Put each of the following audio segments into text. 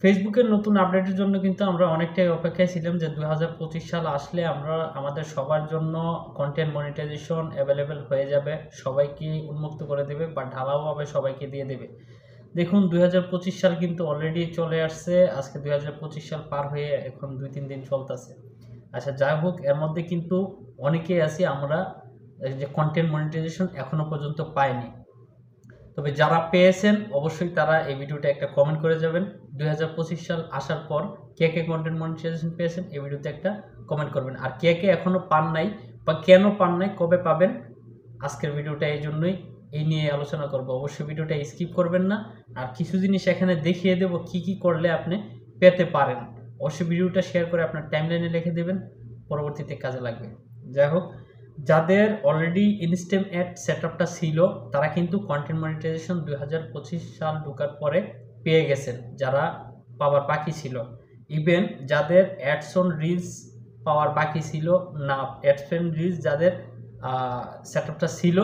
ফেসবুকের নতুন আপডেটের জন্য কিন্তু আমরা অনেকটাই অপেক্ষায় ছিলাম যে 2025 সাল আসলে আমরা আমাদের সবার জন্য কন্টেন্ট মনিটাইজেশন অ্যাভেলেবেল হয়ে যাবে, সবাইকে উন্মুক্ত করে দেবে বা ঢালাওভাবে সবাইকে দিয়ে দেবে। দেখুন 2025 সাল কিন্তু অলরেডি চলে আসছে। আজকে 2025 সাল পার হয়ে এখন 2-3 দিন চলতেছে। আচ্ছা, যাই হোক, এর মধ্যে কিন্তু অনেকেই আছি আমরা এই যে কন্টেন্ট মনিটাইজেশন এখনো পর্যন্ত পাইনি। তবে যারা পেয়েছেন অবশ্যই তারা এই ভিডিওটা একটা কমেন্ট করে যাবেন। 2025 সাল আসার পর কে কে কন্টেন্ট মনিটাইজেশন পেয়েছেন এই ভিডিওতে একটা কমেন্ট করবেন। আর কে কে এখনো পান নাই বা কেন পান নাই, কবে পাবেন, আজকের ভিডিওটা এই জন্যই এই নিয়ে আলোচনা করব। অবশ্যই ভিডিওটা স্কিপ করবেন না। আর কিছু জিনিস এখানে দেখিয়ে দেব কি কি করলে আপনি পেতে পারেন। অবশ্যই ভিডিওটা শেয়ার করে আপনার টাইমলাইনে লিখে দেবেন, পরবর্তীতে কাজে লাগবে। যাই হোক, যাদের অলরেডি ইনস্ট্যান্ট অ্যাড সেটআপটা ছিল তারা কিন্তু কন্টেন্ট মনিটাইজেশন 2025 সাল ঢোকার পরে পেয়ে গেছেন, যারা পাওয়ার বাকি ছিল। ইভেন যাদের অ্যাডস অন রিলস পাওয়ার বাকি ছিল না, অ্যাডস অন রিলস যাদের সেটআপটা ছিল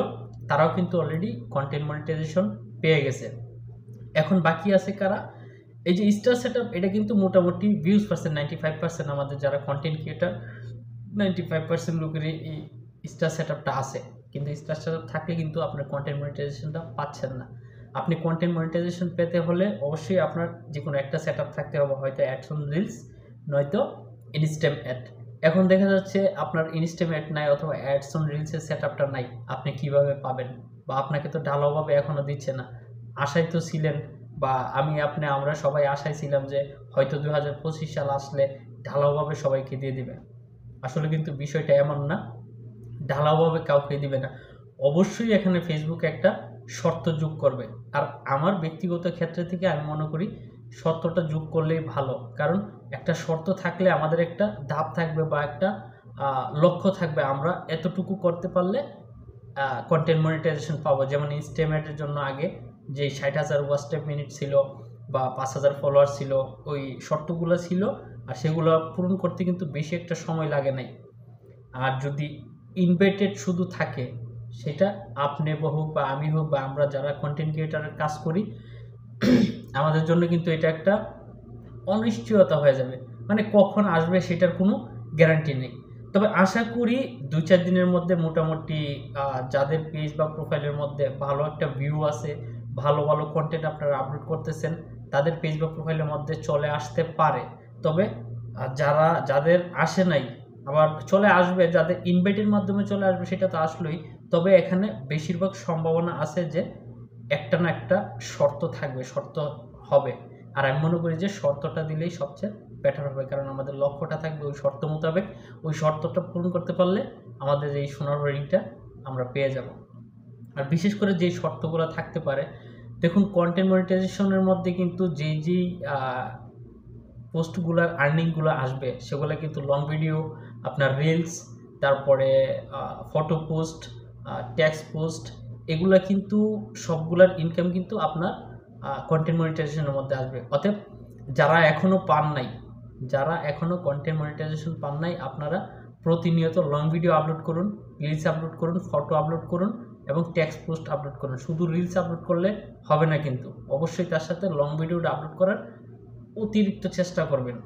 তারাও কিন্তু অলরেডি কন্টেন্ট মনিটাইজেশন পেয়ে গেছে। এখন বাকি আছে কারা? এই যে স্টার সেটআপ, এটা কিন্তু মোটামুটি ভিউজ পার্সেন্ট 95% আমাদের যারা কন্টেন্ট ক্রিয়েটার 95% লোকেরই এই স্টার সেটআপটা আছে। কিন্তু স্টার সেটআপ থাকলে কিন্তু আপনার কন্টেন্ট মনিটাইজেশনটা পাচ্ছেন না। আপনি কন্টেন্ট মনিটাইজেশন পেতে হলে অবশ্যই আপনার যে কোনো একটা সেটআপ থাকতে হবে, হয়তো অ্যাডস অন রিলস নয়তো ইনস্ট্যান্ট অ্যাড। এখন দেখা যাচ্ছে আপনার ইনস্ট্যান্ট অ্যাড নাই অথবা অ্যাডস অন রিলসের সেটআপটা নাই, আপনি কিভাবে পাবেন? বা আপনাকে তো ঢালাওভাবে এখনো দিচ্ছে না। আশায় তো ছিলেন, বা আমরা সবাই আশায় ছিলাম যে হয়তো 2025 সাল আসলে ঢালাওভাবে সবাইকে দিয়ে দিবে। আসলে কিন্তু বিষয়টা এমন না, ঢালাওভাবে কাউকে দিবে না। অবশ্যই এখানে ফেসবুক একটা শর্ত যোগ করবে। আর আমার ব্যক্তিগত ক্ষেত্রে থেকে আমি মনে করি শর্তটা যোগ করলেই ভালো। কারণ একটা শর্ত থাকলে আমাদের একটা ধাপ থাকবে বা একটা লক্ষ্য থাকবে, আমরা এতটুকু করতে পারলে কন্টেন্ট মনিটাইজেশন পাবো। যেমন ইনস্টাগ্রামের জন্য আগে যে 60,000 ওয়াচ টাইম মিনিট ছিল বা 5,000 ফলোয়ার ছিল, ওই শর্তগুলো ছিল। আর সেগুলো পূরণ করতে কিন্তু বেশি একটা সময় লাগে নাই। আর যদি ইনভাইটেড শুধু থাকে, সেটা আপনি হোক বা আমি হোক বা আমরা যারা কন্টেন্ট ক্রিয়েটারের কাজ করি আমাদের জন্য কিন্তু এটা একটা অনিশ্চয়তা হয়ে যাবে। মানে কখন আসবে সেটার কোনো গ্যারান্টি নেই। তবে আশা করি 2-4 দিনের মধ্যে মোটামুটি যাদের পেজ বা প্রোফাইলের মধ্যে ভালো একটা ভিউ আছে, ভালো ভালো কন্টেন্ট আপনারা আপলোড করতেছেন, তাদের পেজ বা প্রোফাইলের মধ্যে চলে আসতে পারে। তবে যাদের আসে নাই আবার চলে আসবে, যাদের ইনভাইটের মাধ্যমে চলে আসবে সেটা তো আসলোই। তবে এখানে বেশিরভাগ সম্ভাবনা আছে যে একটা না একটা শর্ত থাকবে, শর্ত হবে। আর আমি মনে করি যে শর্তটা দিলেই সবচেয়ে বেটার হবে, কারণ আমাদের লক্ষ্যটা থাকবে ওই শর্ত মোতাবেক। ওই শর্তটা পূরণ করতে পারলে আমাদের এই সোনার হরিণটা আমরা পেয়ে যাব। আর বিশেষ করে যেই শর্তগুলো থাকতে পারে, দেখুন কন্টেন্ট মনিটাইজেশনের মধ্যে কিন্তু যেই পোস্টগুলার আর্নিংগুলো আসবে সেগুলো কিন্তু লং ভিডিও, আপনার রিলস, তারপরে ফটো পোস্ট, টেক্সট পোস্ট, এগুলা কিন্তু সবগুলার ইনকাম কিন্তু আপনার কন্টেন্ট মনিটাইজেশনের মধ্যে আসবে। অতএব যারা এখনও পান নাই, যারা এখনও কন্টেন্ট মনিটাইজেশন পান নাই, আপনারা প্রতিনিয়ত লং ভিডিও আপলোড করুন, রিলস আপলোড করুন, ফটো আপলোড করুন এবং টেক্সট পোস্ট আপলোড করুন। শুধু রিলস আপলোড করলে হবে না, কিন্তু অবশ্যই তার সাথে লং ভিডিওটা আপলোড করার অতিরিক্ত চেষ্টা করবেন।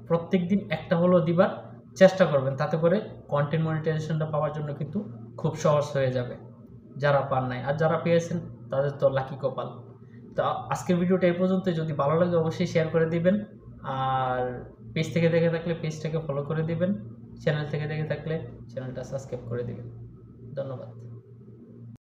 প্রত্যেক দিন একটা হলেও দিবার চেষ্টা করবেন, তাতে করে কন্টেন্ট মনিটাইজেশনটা পাওয়ার জন্য কিন্তু খুব সহজ হয়ে যাবে যারা পান নাই। আর যারা পেয়েছেন তাদের তো লাকি কপাল। তো আজকের ভিডিওটা এই পর্যন্ত। যদি ভালো লাগে অবশ্যই শেয়ার করে দিবেন। আর পেজ থেকে দেখে থাকলে পেজটাকে ফলো করে দিবেন, চ্যানেল থেকে দেখে থাকলে চ্যানেলটা সাবস্ক্রাইব করে দিবেন। ধন্যবাদ।